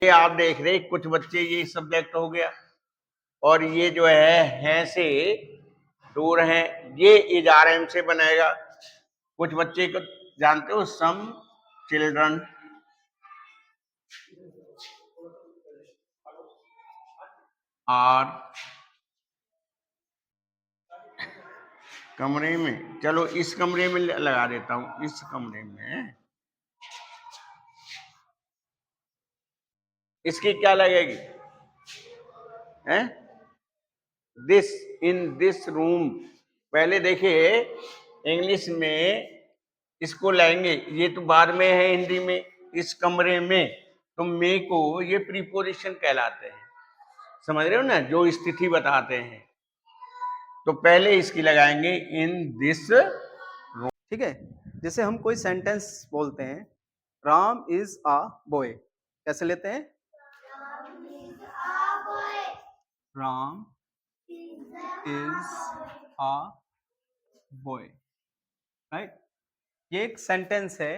ये आप देख रहे कुछ बच्चे ये सब्जेक्ट हो गया और ये जो है से दूर हैं, ये इजारम से बनाएगा। कुछ बच्चे को जानते हो, सम चिल्ड्रन आर कमरे में, चलो इस कमरे में लगा देता हूं, इस कमरे में इसकी क्या लगेगी, हैं? This, in this room. पहले देखिए इंग्लिश में इसको लाएंगे, ये तो बाद में है हिंदी में, इस कमरे में, तो मे को ये प्रीपोजिशन कहलाते हैं, समझ रहे हो ना, जो स्थिति बताते हैं। तो पहले इसकी लगाएंगे इन दिस रूम, ठीक है। जैसे हम कोई सेंटेंस बोलते हैं, राम इज अ बॉय, कैसे लेते हैं? Ram is a boy, right. ये एक सेंटेंस है।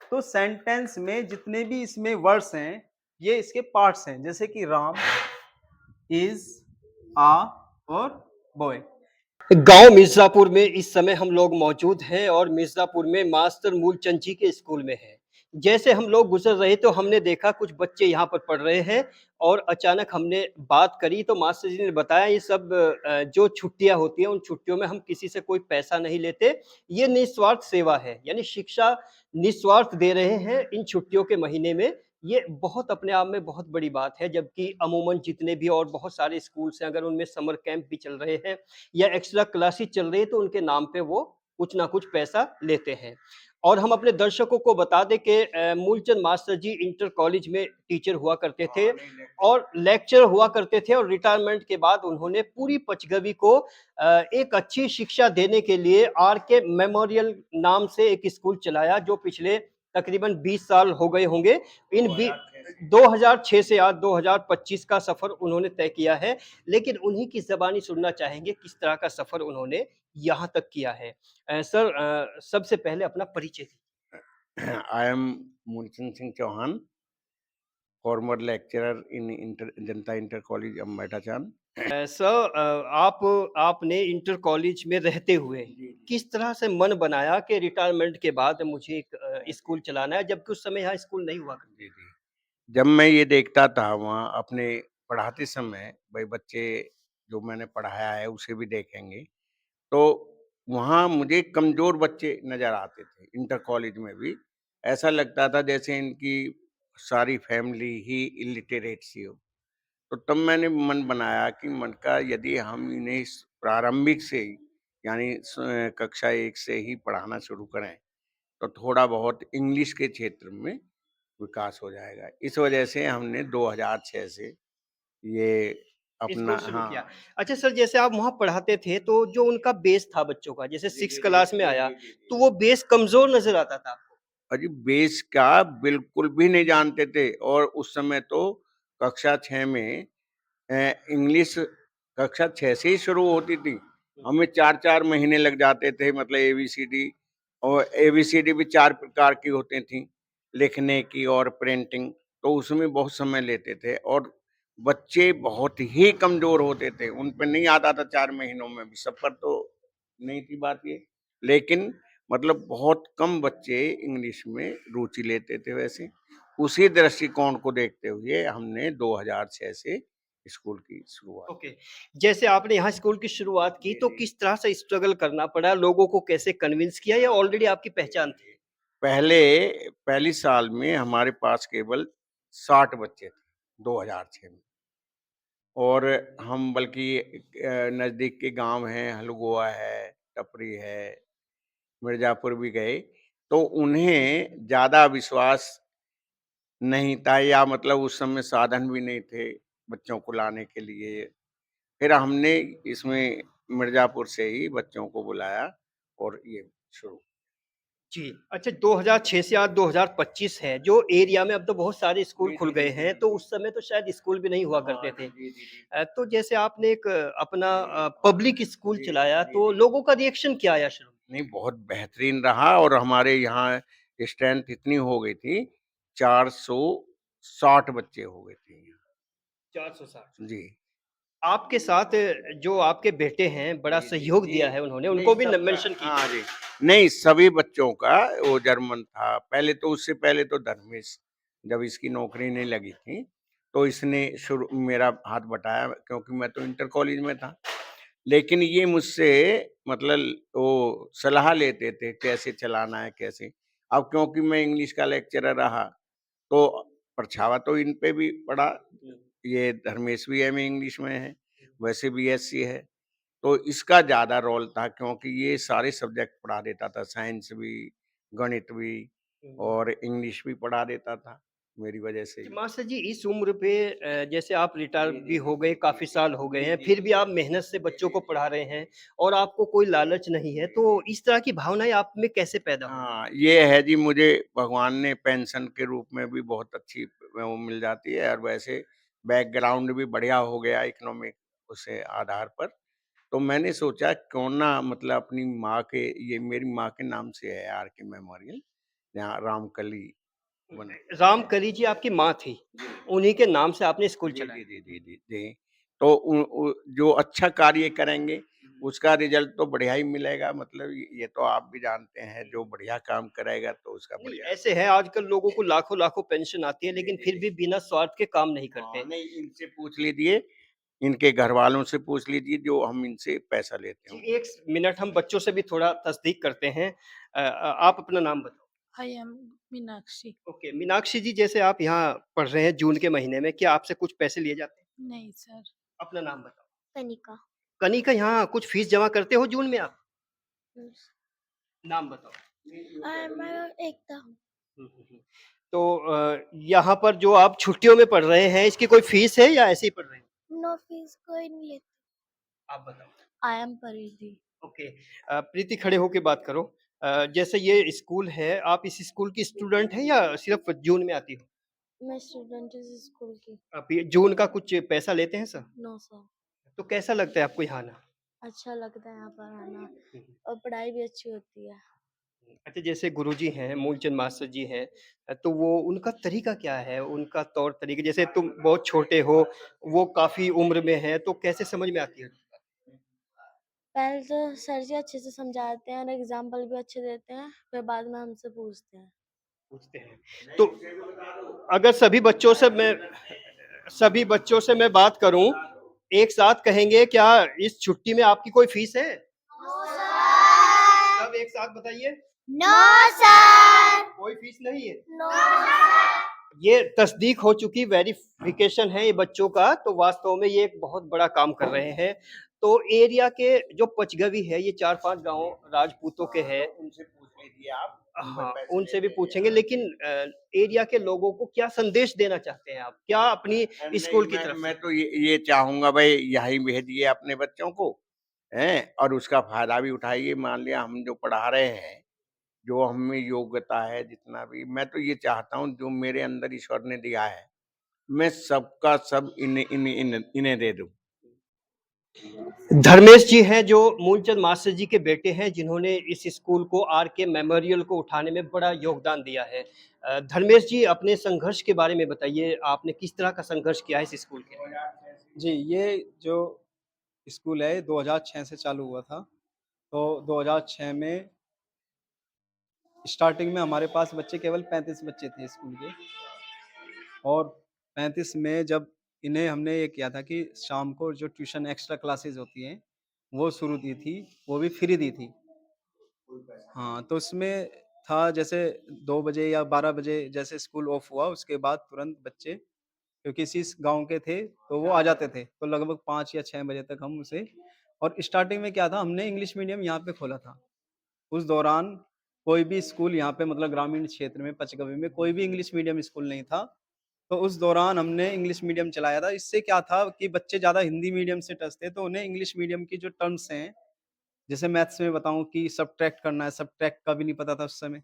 तो सेंटेंस में जितने भी इसमें वर्ड्स हैं, ये इसके पार्ट्स हैं, जैसे कि राम, इज, आ और बॉय। गांव मिर्जापुर में इस समय हम लोग मौजूद हैं और मिर्जापुर में मास्टर मूलचंद जी के स्कूल में हैं। जैसे हम लोग गुजर रहे तो हमने देखा कुछ बच्चे यहाँ पर पढ़ रहे हैं और अचानक हमने बात करी तो मास्टर जी ने बताया ये सब जो छुट्टियां होती हैं उन छुट्टियों में हम किसी से कोई पैसा नहीं लेते, ये निस्वार्थ सेवा है, यानी शिक्षा निस्वार्थ दे रहे हैं इन छुट्टियों के महीने में। ये बहुत अपने आप में बहुत बड़ी बात है, जबकि अमूमन जितने भी और बहुत सारे स्कूल्स हैं अगर उनमें समर कैंप भी चल रहे हैं या एक्स्ट्रा क्लासेस चल रही है तो उनके नाम पे वो कुछ ना कुछ पैसा लेते हैं। और हम अपने दर्शकों को बता दें कि मूलचंद मास्टर जी इंटर कॉलेज में टीचर हुआ करते थे और लेक्चर हुआ करते थे और रिटायरमेंट के बाद उन्होंने पूरी पचगवी को एक अच्छी शिक्षा देने के लिए आर के मेमोरियल नाम से एक स्कूल चलाया, जो पिछले तकरीबन 20 साल हो गए होंगे। इन 2006 से आज 2025 का सफर उन्होंने तय किया है, लेकिन उन्हीं की ज़बानी सुनना चाहेंगे किस तरह का सफर उन्होंने यहाँ तक किया है। सर, सबसे पहले अपना परिचय दीजिए। I am Mulchand Singh Chauhan, former lecturer in Janata inter college अम्बाटा चांद। सर, आपने इंटर कॉलेज में रहते हुए किस तरह से मन बनाया कि रिटायरमेंट के बाद मुझे एक स्कूल चलाना है, जबकि उस समय यहाँ स्कूल नहीं हुआ करते? जब मैं ये देखता था वहाँ अपने पढ़ाते समय, भाई बच्चे जो मैंने पढ़ाया है उसे भी देखेंगे, तो वहाँ मुझे कमजोर बच्चे नजर आते थे। इंटर कॉलेज में भी ऐसा लगता था जैसे इनकी सारी फैमिली ही इलिटरेट सी हो। तो तब मैंने मन बनाया कि मन का यदि हम इन्हें प्रारंभिक से ही, यानी कक्षा 1 से ही पढ़ाना शुरू करें तो थोड़ा बहुत इंग्लिश के क्षेत्र में विकास हो जाएगा। इस वजह से हमने 2006 से ये अपना, स्कूल शुरू हाँ। किया। अच्छा सर, जैसे आप वहाँ पढ़ाते थे तो जो उनका बेस था बच्चों का, जैसे 6 क्लास में आया तो वो बेस कमजोर नजर आता था आपको? अजी बेस का बिल्कुल भी नहीं जानते थे, और उस समय तो कक्षा 6 में इंग्लिश कक्षा 6 से ही शुरू होती थी। हमें 4-4 महीने लग जाते थे, मतलब एबीसीडी, और एबीसीडी भी 4 प्रकार की होती थी, लिखने की और प्रिंटिंग, तो उसमें बहुत समय लेते थे और बच्चे बहुत ही कमजोर होते थे, उन पे नहीं आता था 4 महीनों में भी, सब पर तो नहीं थी बात ये, लेकिन मतलब बहुत कम बच्चे इंग्लिश में रुचि लेते थे। वैसे उसी दृष्टिकोण को देखते हुए हमने 2006 से स्कूल की शुरुआत। ओके। जैसे आपने यहाँ स्कूल की शुरुआत की तो किस तरह से स्ट्रगल करना पड़ा, लोगों को कैसे कन्विंस किया, या ऑलरेडी आपकी पहचान थी? पहले पहली साल में हमारे पास केवल 60 बच्चे थे 2006 में, और हम बल्कि नज़दीक के गांव हैं, हलगोआ है, टपरी है, मिर्जापुर भी गए, तो उन्हें ज़्यादा विश्वास नहीं था, या मतलब उस समय साधन भी नहीं थे बच्चों को लाने के लिए। फिर हमने इसमें मिर्जापुर से ही बच्चों को बुलाया और ये शुरू। जी। अच्छा, 2006 से आज 2025 है, जो एरिया में अब तो बहुत सारे स्कूल खुल गए हैं, तो उस समय तो शायद स्कूल भी नहीं हुआ करते थे। तो जैसे आपने एक अपना पब्लिक स्कूल चलाया तो लोगों का रिएक्शन क्या आया शुरू में? नहीं, बहुत बेहतरीन रहा, और हमारे यहाँ स्ट्रेंथ इतनी हो गई थी, 400 60 बच्चे हो गए थे यहाँ। 460। जी। आपके साथ जो आपके बेटे हैं, बड़ा जी, जी, सहयोग जी। दिया है उन्होंने, नहीं उनको भी न सबका मेंशन हाँ कीजिए। जी। नहीं सभी बच्चों का वो जर्मन था। पहले तो उससे पहले तो धर्मेश जब इसकी नौकरी नहीं लगी थी, तो इसने शुरू मेरा हाथ बटाया क्योंकि मैं तो इंटर कॉलेज में था। लेकिन ये मुझसे मतलब वो सलाह लेते थे कैसे चलाना है, कैसे। अब क्योंकि मैं इंग्लिश का लेक्चरर रहा, तो परछावा तो इन पे भी पड़ा। ये धर्मेश भी एमए इंग्लिश में है, वैसे बीएससी है। तो इसका ज़्यादा रोल था क्योंकि ये सारे सब्जेक्ट पढ़ा देता था, साइंस भी, गणित भी और इंग्लिश भी पढ़ा देता था, मेरी वजह से जी, ही। मास्टर जी इस उम्र पे जैसे आप रिटायर जी, भी जी, हो जी। गए, काफ़ी साल हो गए जी, हैं, जी, फिर जी। भी आप मेहनत से बच्चों को पढ़ा रहे हैं और आपको कोई लालच नहीं है, तो इस तरह की भावनाएँ आप में कैसे पैदा हुई? हाँ, ये है जी मुझे भगवान ने पेंशन के रूप में भी बहुत अच्छी वो मिल जाती है और वैसे बैकग्राउंड भी बढ़िया हो गया इकोनॉमिक उसे आधार पर। तो मैंने सोचा क्यों ना मतलब अपनी माँ के ये मेरी माँ के नाम से है आर.के. मेमोरियल, यहाँ रामकली बन रामकली जी आपकी माँ थी, जी। उन्हीं के नाम से आपने स्कूल जी, चलाया। जी, जी, जी, जी, जी। तो जो अच्छा कार्य करेंगे, उसका रिज़ल्ट तो बढ़िया ही मिलेगा मतलब ये तो आप भी जानते हैं, जो बढ़िया काम करेगा तो उसका नहीं, बढ़िया। ऐसे है आजकल लोगों को लाखों-लाखों पेंशन आती है, जी, लेकिन जी, फिर जी। भी बिना स्वार्थ के काम नहीं हाँ, करते। नहीं इनसे पूछ लीजिए, इनके घरवालों से पूछ लीजिए जो हम इनसे पैसा लेते जी, होंगे। 1 मिनट हम बच्चों से भी थोड़ा तस्दीक करते हैं। आप अपना नाम बताओ। I am Meenakshi. Okay, Meenakshi ji जैसे आप यहाँ पढ़ रहे हैं जून के महीने में, क्या आपसे कुछ पैसे लिए जाते हैं? नहीं सर। अपना नाम बताओ। कनिका। कनिका यहाँ कुछ फीस जमा करते हो जून में आप? नाम बताओ। मैं एकता। हुँ। तो यहाँ पर जो आप छुट्टियों में पढ़ रहे हैं, इसकी कोई फीस है या ऐसे ही पढ़ रहे हैं? नो फीस कोई नहीं लेती। आप बताओ। आई एम परिधि। ओके प्रीति खड़े होके बात करो। जैसे ये स्कूल है, आप इस स्कूल की स्टूडेंट हैं या सिर्फ़ जून में आती हो? मैं स्टूडेंट इस स्कूल की। आप ये जून का कुछ पैसा लेते हैं सर? No sir. तो कैसा लगता है आपको यहाँ आना? अच्छा लगता है यहाँ पर आना हुँ, हुँ। और पढ़ाई भी अच्छी होती है। अच्छा जैसे गुरुजी हैं, मूलचंद मास्टर जी हैं तो वो उनका तरीका क्या है? उनका तौर तरीके जैसे तुम बहुत छोटे हो, वो काफ़ी उम्र में हैं, तो कैसे समझ में आती है? पहले तो सर जी अच्छे से समझाते हैं और एग्जाम्पल भी अच्छे देते हैं, फिर बाद में हमसे पूछते हैं। पूछते हैं। तो अगर सभी बच्चों से मैं बात करूँ, एक साथ कहेंगे क्या इस छुट्टी में आपकी कोई फीस है? सब एक साथ बताइए। No sir. कोई फीस नहीं है। नो। ये तस्दीक हो चुकी वेरिफिकेशन है ये बच्चों का, तो वास्तव में ये एक बहुत बड़ा काम कर रहे हैं। तो एरिया के जो पचगवी है, ये 4-5 गाँव राजपूतों के हैं। उनसे पूछ लीजिए आप, हाँ, उनसे भी पूछेंगे लेकिन एरिया के लोगों को क्या संदेश देना चाहते हैं आप? क्या अपनी नहीं स्कूल की मैं तरफ मैं से? तो ये चाहूँगा भाई यहीं भेजिए अपने बच्चों को, हैं? और उसका फ़ायदा भी उठाइए। मान लिया हम जो पढ़ा रहे हैं, जो हम में योग्यता है जितना भी, मैं तो ये चाहता हूँ जो मेरे अंदर ईश्वर ने दिया है, मैं सबका सब इन्हें दे दूँ। धर्मेश जी हैं जो मूलचंद मास्टर जी के बेटे हैं जिन्होंने इस स्कूल को आर.के. मेमोरियल को उठाने में बड़ा योगदान दिया है। धर्मेश जी अपने संघर्ष के बारे में बताइए, आपने किस तरह का संघर्ष किया है इस स्कूल के लिए? जी, ये जो स्कूल है 2006 से चालू हुआ था। तो 2006 में स्टार्टिंग में हमारे पास बच्चे केवल 35 बच्चे थे स्कूल के और 35 में जब इन्हें हमने ये किया था कि शाम को जो ट्यूशन एक्स्ट्रा क्लासेस होती हैं, वो शुरू की थी, वो भी फ्री दी थी। हाँ, तो उसमें था जैसे 2 बजे या 12 बजे जैसे स्कूल ऑफ हुआ उसके बाद तुरंत बच्चे क्योंकि इसी गाँव के थे, तो वो आ जाते थे। तो लगभग 5 या 6 बजे तक हम उसे और स्टार्टिंग में क्या था हमने इंग्लिश मीडियम यहाँ पे खोला था। उस दौरान कोई भी स्कूल यहाँ पे मतलब ग्रामीण क्षेत्र में पचगवी में कोई भी इंग्लिश मीडियम स्कूल नहीं था। तो उस दौरान हमने इंग्लिश मीडियम चलाया था। इससे क्या था कि बच्चे ज़्यादा हिंदी मीडियम से टच थे, तो उन्हें इंग्लिश मीडियम की जो टर्म्स हैं, जैसे मैथ्स में बताऊँ कि सब्ट्रैक्ट करना है, सब्ट्रैक्ट का भी नहीं पता था उस समय।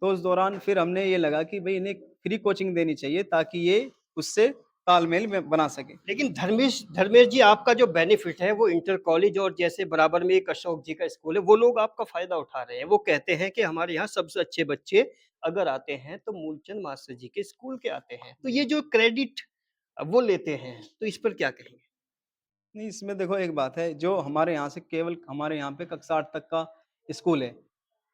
तो उस दौरान फिर हमने ये लगा कि भई इन्हें फ्री कोचिंग देनी चाहिए ताकि ये उससे तालमेल में बना सकें। लेकिन धर्मेश जी आपका जो बेनिफिट है वो इंटर कॉलेज और जैसे बराबर में एक अशोक जी का स्कूल है, वो लोग आपका फ़ायदा उठा रहे हैं। वो कहते हैं कि हमारे यहाँ सबसे अच्छे बच्चे अगर आते हैं तो मूलचंद मास्टर जी के स्कूल के आते हैं। तो ये जो क्रेडिट वो लेते हैं, तो इस पर क्या कहेंगे? नहीं, इसमें देखो एक बात है, जो हमारे यहाँ से केवल हमारे यहाँ पे कक्षा 8 तक का स्कूल है,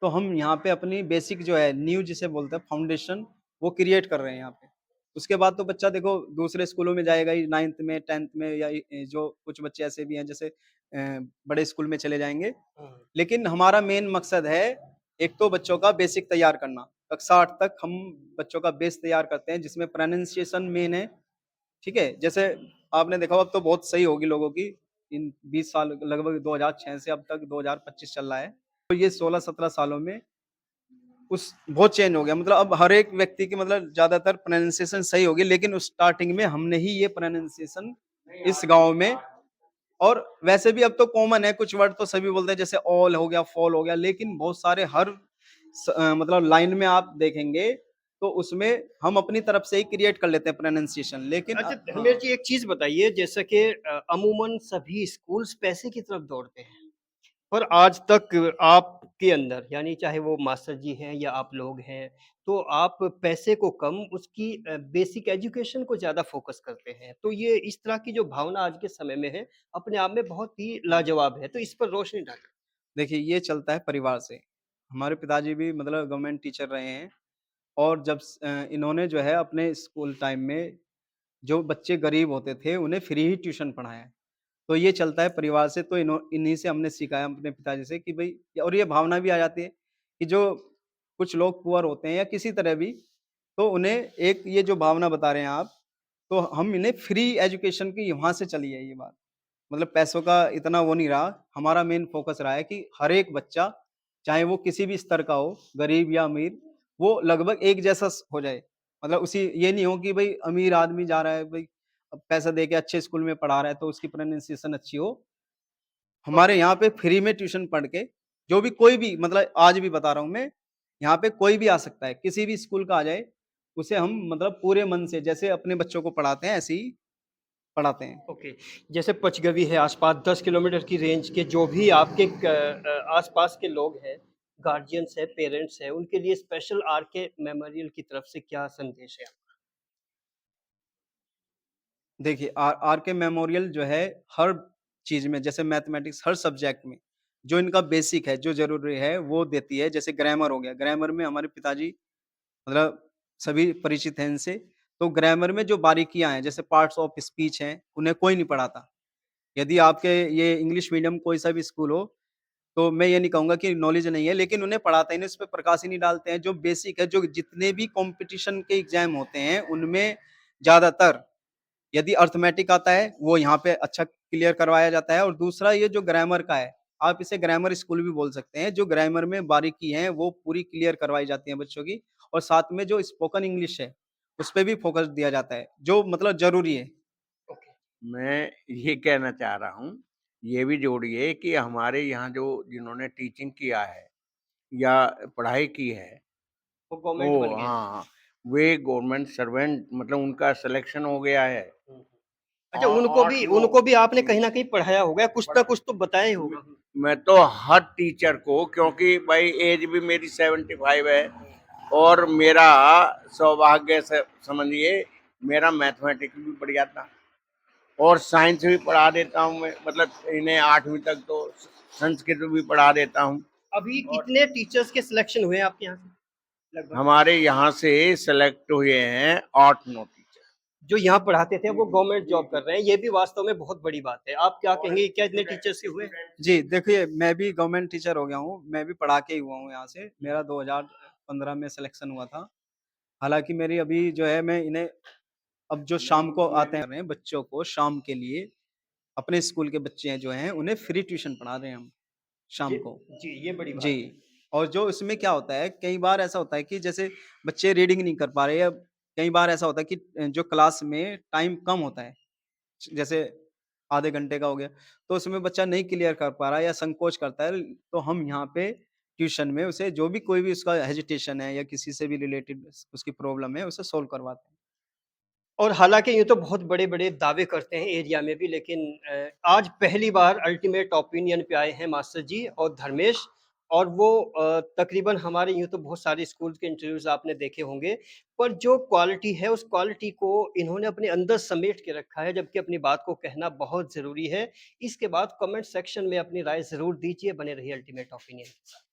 तो हम यहाँ पे अपनी बेसिक जो है नींव जिसे बोलते हैं फाउंडेशन, वो क्रिएट कर रहे हैं यहाँ पे। उसके बाद तो बच्चा देखो दूसरे स्कूलों में जाएगा ही 9th में, 10th में या जो कुछ बच्चे ऐसे भी हैं जैसे बड़े स्कूल में चले जाएँगे। लेकिन हमारा मेन मकसद है, एक तो बच्चों का बेसिक तैयार करना। कक्षा 8 तक हम बच्चों का बेस तैयार करते हैं जिसमें प्रोनंसिएशन मेन है, ठीक है? जैसे आपने देखा होगा अब तो बहुत सही होगी लोगों की, इन 20 साल लगभग 2006 से अब तक 2025 चल रहा है। तो ये 16-17 सालों में उस बहुत चेंज हो गया, मतलब अब हर एक व्यक्ति की मतलब ज़्यादातर प्रोनंसिएशन सही होगी, लेकिन उस स्टार्टिंग में हमने ही ये प्रोनंसिएशन इस गाँव में, और वैसे भी अब तो कॉमन है, कुछ वर्ड तो सभी बोलते हैं जैसे ऑल हो गया, फॉल हो गया, लेकिन बहुत सारे हर मतलब लाइन में आप देखेंगे तो उसमें हम अपनी तरफ से ही क्रिएट कर लेते हैं प्रोनंसिएशन, लेकिन अच्छा, हाँ। हमें जी एक चीज़ बताइए, जैसा कि अमूमन सभी स्कूल्स पैसे की तरफ दौड़ते हैं। पर आज तक आपके अंदर, यानी चाहे वो मास्टर जी हैं या आप लोग हैं, तो आप पैसे को कम उसकी बेसिक एजुकेशन को ज़्यादा फ़ोकस करते हैं। तो ये इस तरह की जो भावना आज के समय में है, अपने आप में बहुत ही लाजवाब है। तो इस पर रोशनी डालें। देखिए ये चलता है परिवार से। हमारे पिताजी भी मतलब गवर्नमेंट टीचर रहे हैं, और जब इन्होंने जो है अपने स्कूल टाइम में जो बच्चे गरीब होते थे उन्हें फ्री ही ट्यूशन पढ़ाया है। तो ये चलता है परिवार से, तो इन्हीं से हमने सीखा है अपने पिताजी से कि भई, और ये भावना भी आ जाती है कि जो कुछ लोग पुअर होते हैं या किसी तरह भी, तो उन्हें एक ये जो भावना बता रहे हैं आप, तो हम इन्हें फ्री एजुकेशन की वहाँ से चली है ये बात। मतलब पैसों का इतना वो नहीं रहा, हमारा मेन फ़ोकस रहा है कि हर एक बच्चा, चाहे वो किसी भी स्तर का हो, गरीब या अमीर, वो लगभग एक जैसा हो जाए। मतलब उसी ये नहीं हो कि भई अमीर आदमी जा रहा है, भई अब पैसा दे के अच्छे स्कूल में पढ़ा रहा है तो उसकी प्रोनंसिएशन अच्छी हो। हमारे ओके। यहाँ पे फ्री में ट्यूशन पढ़ के जो भी कोई भी, मतलब आज भी बता रहा हूँ मैं, यहाँ पे कोई भी आ सकता है, किसी भी स्कूल का आ जाए, उसे हम मतलब पूरे मन से जैसे अपने बच्चों को पढ़ाते हैं ऐसे ही पढ़ाते हैं। ओके, जैसे पचगवी है आस-पास 10 किलोमीटर की रेंज के जो भी आपके आस-पास के लोग हैं, गार्जियंस हैं, पेरेंट्स हैं, उनके लिए स्पेशल आरके मेमोरियल की तरफ से क्या संदेश है? देखिए आर के मेमोरियल जो है हर चीज़ में, जैसे मैथमेटिक्स हर सब्जेक्ट में जो इनका बेसिक है, जो ज़रूरी है वो देती है। जैसे ग्रामर हो गया, ग्रामर में हमारे पिताजी मतलब सभी परिचित हैं इनसे। तो ग्रामर में जो बारीकियाँ हैं, जैसे पार्ट्स ऑफ स्पीच हैं, उन्हें कोई नहीं पढ़ाता। यदि आपके ये इंग्लिश मीडियम कोई सा भी स्कूल हो, तो मैं ये नहीं कहूँगा कि नॉलेज नहीं है, लेकिन उन्हें पढ़ाते हैं, इन्हें इस पे प्रकाश ही नहीं डालते हैं। जो बेसिक है, जो जितने भी कॉम्पिटिशन के एग्ज़ाम होते हैं, उनमें ज़्यादातर यदि अर्थमेटिक आता है, वो यहाँ पे अच्छा क्लियर करवाया जाता है। और दूसरा ये जो ग्रामर का है, आप इसे ग्रामर स्कूल भी बोल सकते हैं। जो ग्रामर में बारीकी है, वो पूरी क्लियर करवाई जाती है बच्चों की, और साथ में जो स्पोकन इंग्लिश है, उस पे भी फ़ोकस दिया जाता है, जो मतलब ज़रूरी है। ओके, मैं ये कहना चाह रहा हूँ, ये भी जोड़िए कि हमारे यहाँ जो जिन्होंने टीचिंग किया है या पढ़ाई की है, वो गवर्नमेंट बन वो गए। हाँ, वे गवर्नमेंट सर्वेंट मतलब उनका सिलेक्शन हो गया है। हुँ, हुँ। अच्छा, और वो उनको भी आपने कहीं न कहीं पढ़ाया होगा, कुछ ना कुछ तो बताया ही होगा। मैं तो हर टीचर को, क्योंकि भाई एज भी मेरी 75 है, और मेरा सौभाग्य से समझिए मेरा मैथमेटिक्स भी बढ़िया था, और साइंस भी पढ़ा देता हूँ मैं, मतलब इन्हें 8वीं तक तो संस्कृत भी पढ़ा देता हूँ। अभी और कितने टीचर्स के सिलेक्शन हुए हैं आपके यहाँ से लगभग? हमारे यहाँ से सेलेक्ट हुए हैं 8-9 टीचर। जो यहाँ पढ़ाते थे वो गवर्नमेंट जॉब कर रहे हैं, ये भी वास्तव में बहुत बड़ी बात है। आप क्या कहेंगे, क्या इतने टीचर्स से हुए? जी, देखिए मैं भी गवर्नमेंट टीचर हो गया हूँ, मैं भी पढ़ा के ही हुआ हूँ यहाँ से। मेरा 2015 में सिलेक्शन हुआ था। हालाँकि मेरी अभी जो है मैं इन्हें अब जो शाम को आते हैं बच्चों को शाम के लिए, अपने स्कूल के बच्चे हैं जो हैं, उन्हें फ्री ट्यूशन पढ़ा रहे हैं हम, शाम ये को। जी, ये बड़ी बात है। जी, और जो इसमें क्या होता है, कई बार ऐसा होता है कि जैसे बच्चे रीडिंग नहीं कर पा रहे, या कई बार ऐसा होता है कि जो क्लास में टाइम कम होता है, जैसे आधे घंटे का हो गया, तो उसमें बच्चा नहीं क्लियर कर पा रहा है या संकोच करता है, तो हम यहाँ पे ट्यूशन में उसे जो भी कोई भी उसका हेजिटेशन है या किसी से भी रिलेटेड उसकी प्रॉब्लम है, उसे सॉल्व करवाते हैं। और हालाँकि ये तो बहुत बड़े-बड़े दावे करते हैं एरिया में भी, लेकिन आज पहली बार अल्टीमेट ओपिनियन पे आए हैं मास्टर जी और धर्मेश, और वो तकरीबन हमारे यूँ तो बहुत सारे स्कूल के इंटरव्यूज़ आपने देखे होंगे, पर जो क्वालिटी है उस क्वालिटी को इन्होंने अपने अंदर समेट के रखा है, जबकि अपनी बात को कहना बहुत ज़रूरी है। इसके बाद कमेंट सेक्शन में अपनी राय ज़रूर दीजिए, बने रहिए अल्टीमेट ओपिनियन के साथ।